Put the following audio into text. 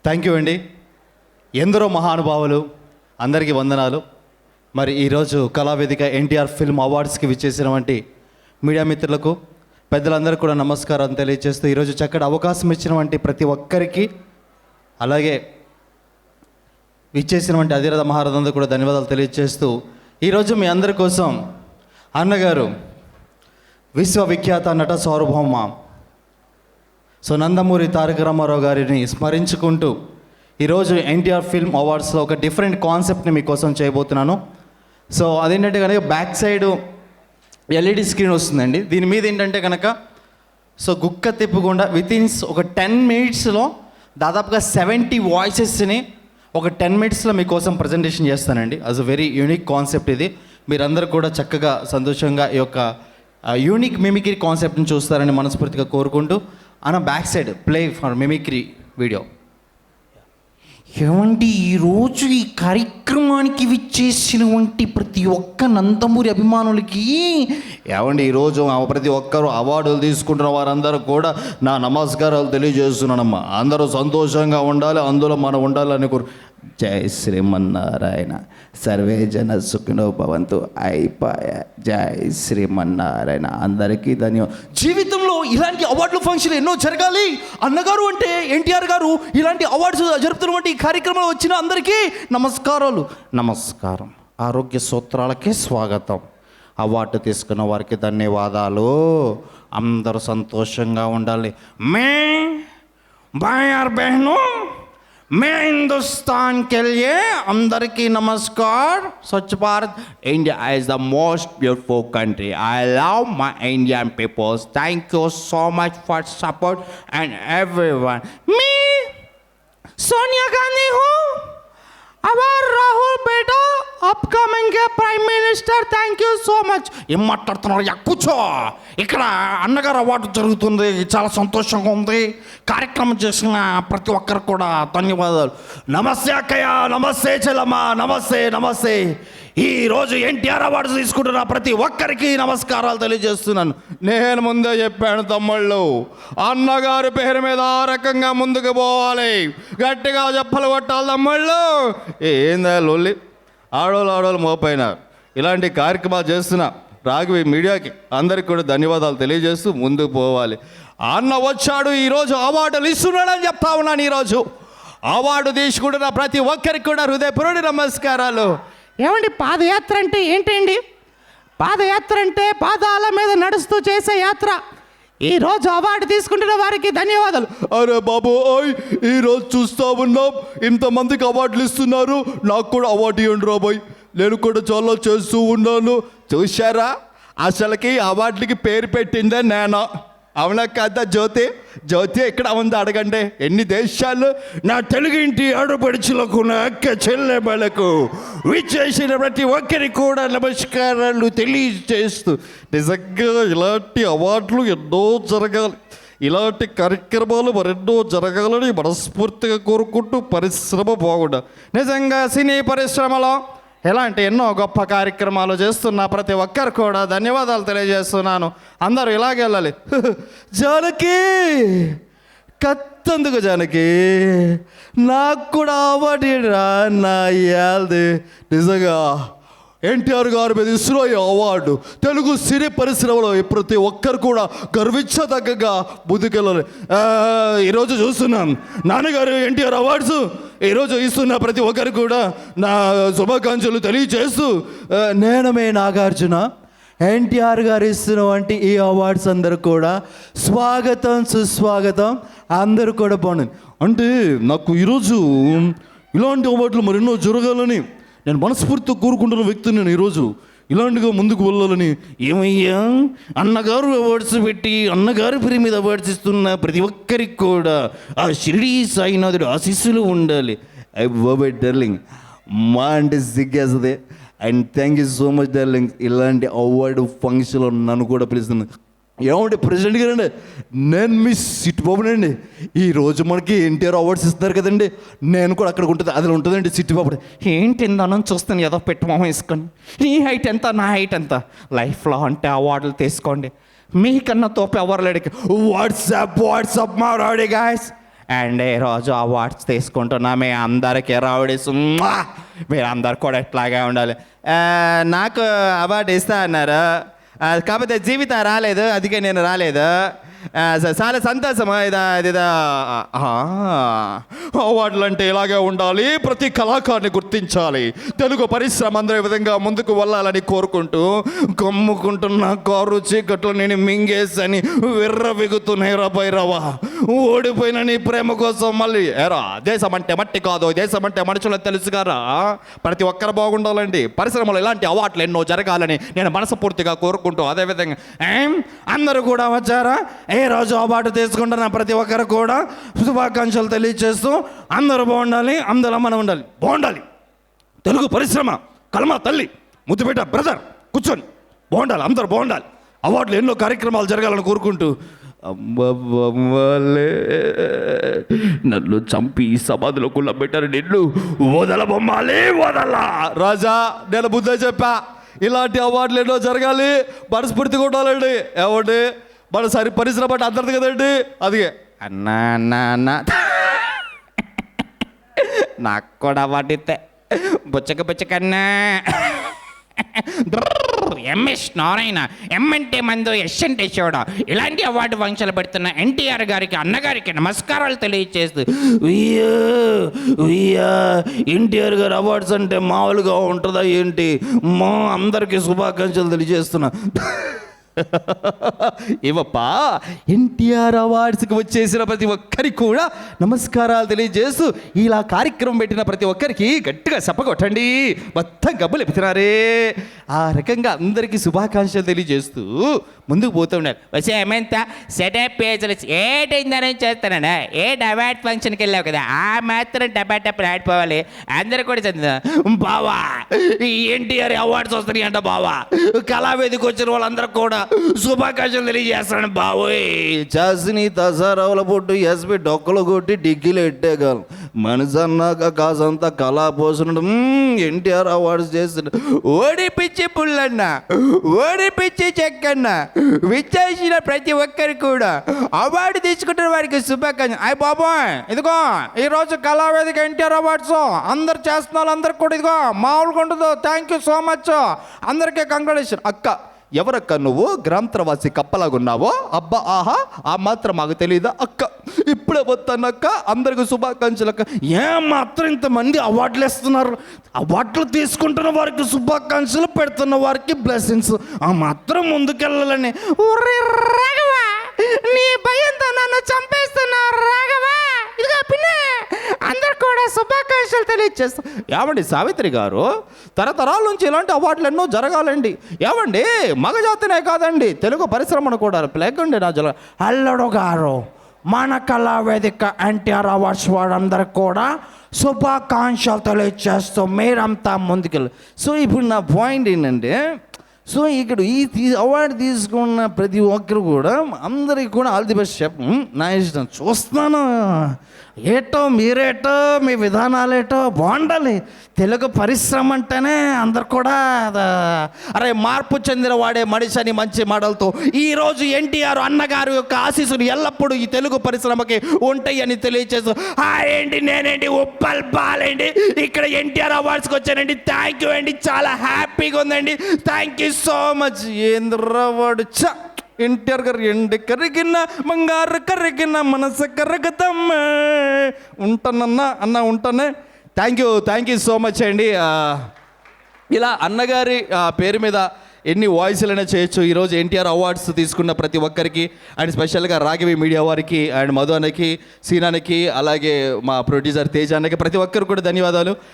Thank you అండి. ఎందరో మహానుభావులు, అందరికీ వందనాలు. మరి ఈరోజు కళావేదిక ఎన్టీఆర్ ఫిల్మ్ అవార్డ్స్కి విచ్చేసినటువంటి మీడియా మిత్రులకు, పెద్దలందరికీ కూడా నమస్కారం తెలియజేస్తూ ఈరోజు చక్కటి అవకాశం ఇచ్చినటువంటి ప్రతి ఒక్కరికి, అలాగే విచ్చేసినటువంటి అధిరథ మహారథంతో కూడా ధన్యవాదాలు తెలియజేస్తూ ఈరోజు మీ అందరి కోసం అన్నగారు విశ్వవిఖ్యాత నట సార్వభౌమ నందమూరి తారక రామారావు గారిని స్మరించుకుంటూ ఈరోజు ఎన్టీఆర్ ఫిల్మ్ అవార్డ్స్లో ఒక డిఫరెంట్ కాన్సెప్ట్ని మీకోసం చేయబోతున్నాను. సో అదేంటంటే కనుక బ్యాక్ సైడ్ ఎల్ఈడి స్క్రీన్ వస్తుందండి. దీని మీద ఏంటంటే కనుక గుక్క తిప్పకుండా వితిన్స్ ఒక 10 minutesలో దాదాపుగా 70 వాయిసెస్ని ఒక 10 minutesలో మీకోసం ప్రజెంటేషన్ చేస్తానండి. అస్ అ వెరీ యూనిక్ కాన్సెప్ట్ ఇది. మీరందరూ కూడా చక్కగా సంతోషంగా ఈ యొక్క యూనిక్ మిమిక్రీ కాన్సెప్ట్ని చూస్తారని మనస్ఫూర్తిగా కోరుకుంటూ అన్న back side play for mimicry video. ఏమండి, ఈరోజు ఈ కార్యక్రమానికి విచ్చేసినటువంటి ప్రతి ఒక్క నందమూరి అభిమానులకి ఏమండి, ఈరోజు ప్రతి ఒక్కరు అవార్డులు తీసుకుంటున్న వారందరూ కూడా నా నమస్కారాలు తెలియజేస్తున్నానమ్మా. అందరూ సంతోషంగా ఉండాలి, అందులో మనం ఉండాలని జై శ్రీమన్నారాయణ, సర్వే జన సుఖినో భవంతు. అయిపోయా. జై శ్రీమన్నారాయణ. అందరికీ ధన్యవాదాలు. జీవితంలో ఇలాంటి అవార్డుల ఫంక్షన్ ఎన్నో జరగాలి. అన్నగారు అంటే ఎన్టీఆర్ గారు ఇలాంటి అవార్డ్స్ జరుపుతున్నటువంటి కార్యక్రమంలో వచ్చిన అందరికీ నమస్కారాలు. నమస్కారం. ఆరోగ్య సూత్రాలకే స్వాగతం. అవార్డు తీసుకున్న వారికి ధన్యవాదాలు. అందరూ సంతోషంగా ఉండాలి. మే భాయ్ और बहनों, मैं हिंदुस्तान के लिए अंदरिकी नमस्कार. स्वच्छ Bharat, India is the most beautiful country. I love my Indian people. Thank you so much for support and everyone. Me Sonia Gandhi हूँ. अवर राहुल बेटा upcoming prime minister. Thank you so much. ఏం మాట్లాడుతున్నారు? కూర్చో. ఇక్కడ అన్నగారు అవార్డు జరుగుతుంది, చాలా సంతోషంగా ఉంది. కార్యక్రమం చేసిన ప్రతి ఒక్కరికి కూడా ధన్యవాదాలు. నమస్తే అక్కయ్య, నమస్తే చెల్లమ్మ, నమస్తే నమస్తే. ఈరోజు ఎన్టీఆర్ అవార్డు తీసుకుంటున్న ప్రతి ఒక్కరికి నమస్కారాలు తెలియజేస్తున్నాను. నేను ముందే చెప్పాను తమ్ముళ్ళు, అన్నగారి పేరు మీద ఆ రకంగా ముందుకు పోవాలి. గట్టిగా చెప్పలు కొట్టాలి తమ్ముళ్ళు. ఏందా లొల్లి? ఆడోళ్ళు మోపైనారు. ఇలాంటి కార్యక్రమాలు చేస్తున్న రాఘవి మీడియాకి అందరికి కూడా ధన్యవాదాలు తెలియజేస్తూ ముందుకు పోవాలి. అన్న వచ్చాడు, ఈరోజు అవార్డులు ఇస్తున్నాడని చెప్తా ఉన్నాను. ఈరోజు అవార్డు తీసుకుంటున్న ప్రతి ఒక్కరికి కూడా హృదయపూర్వక నమస్కారాలు. ఏమండి, పాదయాత్ర అంటే ఏంటండి? పాదయాత్ర అంటే పాదాల మీద నడుస్తూ చేసే యాత్ర. ఈరోజు అవార్డు తీసుకుంటున్న వారికి ధన్యవాదాలు. అరే బాబు, ఈరోజు చూస్తూ ఉన్నాం, ఇంతమందికి అవార్డులు ఇస్తున్నారు, నాకు కూడా అవార్డు ఇవ్వండి రాబోయ్. నేను కూడా చాలా చేస్తూ ఉన్నాను. చూశారా, అసలుకి అవార్డులకి పేరు పెట్టిందే నేను. అవునా కదా జ్యోతి? జ్యోతి ఎక్కడ ఉంది అడగండి. ఎన్ని దేశాలు నా తెలుగు ఇంటి ఆడపడుచులకు, నా అక్క చెల్లెమ్మలకు, విచ్చేసిన ప్రతి ఒక్కరికి కూడా నమస్కారాలు తెలియజేస్తూ, నిజంగా ఇలాంటి అవార్డులు ఎన్నో జరగాలి, ఇలాంటి కార్యక్రమాలు మరెన్నో జరగాలని మనస్ఫూర్తిగా కోరుకుంటూ పరిశ్రమ బాగుండాలి. నిజంగా సినీ పరిశ్రమలో ఇలాంటి ఎన్నో గొప్ప కార్యక్రమాలు చేస్తున్న ప్రతి ఒక్కరు కూడా ధన్యవాదాలు తెలియజేస్తున్నాను. అందరూ ఇలాగే వెళ్ళాలి. జానకి కత్తందుకు, జానకి నాకు కూడా అవార్డు రా నా యాల్ది. నిజంగా ఎన్టీఆర్ గారి మీద ఇస్రో అవార్డు తెలుగు సినీ పరిశ్రమలో ప్రతి ఒక్కరు కూడా గర్వించదగ్గగా ముందుకెళ్ళాలి. ఈరోజు చూస్తున్నాం నాన్నగారు ఎన్టీఆర్ అవార్డ్స్ ఈరోజు ఇస్తున్న ప్రతి ఒక్కరు కూడా నా శుభాకాంక్షలు తెలియజేస్తూ, నేనమే నాగార్జున ఎన్టీఆర్ గారు ఇస్తున్నటువంటి ఈ అవార్డ్స్ అందరూ కూడా స్వాగతం, సుస్వాగతం. అందరూ కూడా బాగుంది. అంటే నాకు ఈరోజు ఇలాంటి అవార్డులు మరెన్నో జరగాలని నేను మనస్ఫూర్తితో కోరుకుంటున్న వ్యక్తిని. నేను ఈరోజు ఇలాంటిగా ముందుకు వెళ్ళాలని. ఏమయ్యా, అన్నగారు అవార్డ్స్ పెట్టి అన్నగారి పేరు మీద అవార్డ్స్ ఇస్తున్న ప్రతి ఒక్కరికి కూడా ఆ షిరిడీ సాయినాథుడు ఆశీస్సులు ఉండాలి. ఐ బాబాయ్ డార్లింగ్, మా అంటే సిగ్గేస్తుంది. And thank you so much darling. ఇలాంటి అవార్డు ఫంక్షన్లో నన్ను కూడా పిలుస్తుంది. ఏమంటే ప్రెసిడెంట్ గారండి, నేను మీ సిట్ బాబునండి. ఈరోజు మనకి ఎన్టీఆర్ అవార్డ్స్ ఇస్తున్నారు కదండి, నేను కూడా అక్కడ ఉంటుంది, అది ఉంటుందండి సిట్ బాబు. ఏంటి ఇందానని చూస్తాను, ఏదో పెట్టమో వేసుకొని. నీ హైట్ ఎంత, నా హైట్ ఎంత, లైఫ్లో అంటే అవార్డులు తీసుకోండి. మీకన్నా తోపు ఎవరు లేడికి. వాట్సాప్ మా రాడీ గాయస్. అండ్ ఈరోజు అవార్డ్స్ తీసుకుంటున్నా మీ అందరికీ రౌడీస్ మీరు అందరు కూడా ఇట్లాగే ఉండాలి. నాకు అవార్డు ఇస్తా అన్నారు, కాకపోతే జీవితం రాలేదు, అందుకే నేను రాలేదు. చాలా సంతోషం. ఇదా అవార్డులు అంటే ఇలాగే ఉండాలి, ప్రతి కళాకారుని గుర్తించాలి, తెలుగు పరిశ్రమ అందరూ ఈ విధంగా ముందుకు వెళ్ళాలని కోరుకుంటూ కమ్ముకుంటున్న కారు చీకట్లు నేను మింగేసని విర్రవిగుతున్నాయి రా భైరవా. ఓడిపోయిన నీ ప్రేమ కోసం మళ్ళీ ఏరా దేశం అంటే మట్టి కాదు, దేశం అంటే మనుషులకు తెలుసుగారా. ప్రతి ఒక్కరు బాగుండాలండి, పరిశ్రమలో ఇలాంటి అవార్డులు ఎన్నో జరగాలని నేను మనస్ఫూర్తిగా కోరుకుంటూ అదేవిధంగా అందరూ కూడా వచ్చారా ఏ రోజు అవార్డు తీసుకుంటున్న ప్రతి ఒక్కరు కూడా శుభాకాంక్షలు తెలియజేస్తూ అందరూ బాగుండాలి, అందులో మనం ఉండాలి, బాగుండాలి. తెలుగు పరిశ్రమ కలమా తల్లి ముద్దుబిడ్డ బ్రదర్ కూర్చొని బాగుండాలి, అందరూ బాగుండాలి. అవార్డులు ఎన్నో కార్యక్రమాలు జరగాలని కోరుకుంటూ అమ్మలే నన్ను చంపి సమాధిలో కుళ్ళబెట్టారు, నిన్ను వదల బొమ్మాలి వదలా. రాజా నేను బుద్ధ చెప్పా, ఇలాంటి అవార్డులు ఎన్నో జరగాలి, మనస్ఫూర్తిగా ఉండాలండి. ఏమండి మన సరి పరిశ్రమ అంటే అందరిది కదండి. అదిగే అన్నా అన్నా అన్నా నాకు కూడా అవార్డు ఇస్తే బుచ్చకన్నా ఎంఎస్ నారాయణ, ఎం అంటే మందు, ఎస్ అంటే శివుడు, ఇలాంటి అవార్డు ఫంక్షన్లు పెడుతున్న ఎన్టీఆర్ గారికి అన్నగారికి నమస్కారాలు తెలియజేస్తూ ఎన్టీఆర్ గారు అవార్డ్స్ అంటే మామూలుగా ఉంటుందా ఏంటి, మా అందరికీ శుభాకాంక్షలు తెలియజేస్తున్నా. ఏవప్పా ఎన్టీఆర్ అవార్డ్స్కి వచ్చేసిన ప్రతి ఒక్కరికి కూడా నమస్కారాలు తెలియజేస్తూ ఇలా కార్యక్రమం పెట్టిన ప్రతి ఒక్కరికి గట్టిగా చెప్పకొట్టండి. మొత్తం గబ్బులు ఎప్పుతున్నారే. ఆ రకంగా అందరికీ శుభాకాంక్షలు తెలియజేస్తూ ముందుకు పోతూ ఉండాలి. వచ్చే ఏమంతా సెటప్ పేజీలు ఏటైందని చేస్తానన్నా, అవార్డ్ ఫంక్షన్కి వెళ్ళావు కదా, ఆ మాత్రం టపాటప్పుడు ఆడిపోవాలి. అందరూ కూడా చదివా బావా ఎన్టీఆర్ అవార్డ్స్ వస్తున్నాయి అంట బావా, కళావేదికి వచ్చిన వాళ్ళందరూ కూడా శుభాకాంక్షలు తెలియజేస్తాను బావోయ్. చేసి తసారావుల పొట్టు ఎస్పి డొక్కలు కొట్టి డిగ్గిలు ఎట్టేయగలం మనిషి అన్నాక కాసంతా కళా పోషణ ఎన్టీఆర్ అవార్డ్స్ చేస్తున్నా. ఓడిపిచ్చి పుల్లన్న, ఓడిపిచ్చి చెక్కన్న, విచ్చేసిన ప్రతి ఒక్కరికి కూడా అవార్డు తీసుకుంటున్న వారికి శుభాకాంక్షలు. అయ్య బాబోయ్ ఇదిగో ఈరోజు కళావేదిక ఎన్టీఆర్ అవార్డ్స్ అందరు చేస్తున్న వాళ్ళందరికి కూడా ఇదిగో మామూలుగా ఉండదు. థ్యాంక్ యూ సో మచ్ అందరికీ కంగ్రాచులేషన్. అక్క ఎవరక్క నువ్వు గ్రాంతరవాసి కప్పలాగున్నావో, అబ్బా ఆహా ఆ మాత్రం మాకు తెలియదా అక్క, ఇప్పుడే వస్తానక్క అందరికి శుభాకాంక్షలు అక్క. ఏమాత్రం ఇంతమంది అవార్డులు ఇస్తున్నారు, అవార్డులు తీసుకుంటున్న వారికి శుభాకాంక్షలు, పెడుతున్న వారికి బ్లెస్సింగ్స్. ఆ మాత్రం ముందుకెళ్ళాలని. నీ భయంతో నన్ను చంపేస్తున్నావు రాఘవా. ఇదిగో పిన్ని అందరు కూడా శుభాకాంక్షలు తెలియజేస్తాం. ఏమండి సావిత్రి గారు, తరతరాల నుంచి ఇలాంటి అవార్డులు ఎన్నో జరగాలండి. ఏమండి మగజాతినే కాదండి తెలుగు పరిశ్రమను కూడా లేకండి నా జల అల్లుడు గారు మన కళావేదిక ఎన్టీఆర్ అవార్డ్స్ వాళ్ళందరికీ కూడా శుభాకాంక్షలు తెలియజేస్తూ మీరంతా ముందుకెళ్ళి. సో ఇప్పుడు నా పాయింట్ ఏంటంటే, సో ఇక్కడ ఈ అవార్డు తీసుకున్న ప్రతి ఒక్కరు కూడా అందరికి కూడా ఆల్ ది బెస్ట్ చెప్పు. నా ఇష్టం చూస్తున్నాను, ఏటో మీరేటో మీ విధానాలేటో బాగుండాలి. తెలుగు పరిశ్రమ అంటేనే అందరు కూడా అరే మార్పు చెందిన వాడే మనిషి అని మంచి మాటలతో ఈరోజు ఎన్టీఆర్ అన్నగారు యొక్క ఆశీస్సులు ఎల్లప్పుడూ ఈ తెలుగు పరిశ్రమకి ఉంటాయి అని తెలియచేస్తూ ఏంటి నేనేంటి ఉప్పల్ బాలేండి ఇక్కడ ఎన్టీఆర్ అవార్డ్స్కి వచ్చానండి. థ్యాంక్ యూ అండి, చాలా హ్యాపీగా ఉందండి. Thank you so much. ఏంద్రవాడు చ ఎన్టీఆర్ గారు ఎండి కరిగిన బంగారు కరిగిన మనసు కరగతమ్మ. ఉంటానన్నా అన్న ఉంటానే. థ్యాంక్ యూ సో మచ్ అండి. ఇలా అన్నగారి పేరు మీద ఎన్ని వాయిస్లైనా చేయొచ్చు. ఈరోజు ఎన్టీఆర్ అవార్డ్స్ తీసుకున్న ప్రతి ఒక్కరికి అండ్ స్పెషల్గా రాఘవి మీడియా వారికి అండ్ మధు అన్నకి, సీనానికి, అలాగే మా ప్రొడ్యూసర్ తేజ అన్నకి ప్రతి ఒక్కరికి కూడా ధన్యవాదాలు.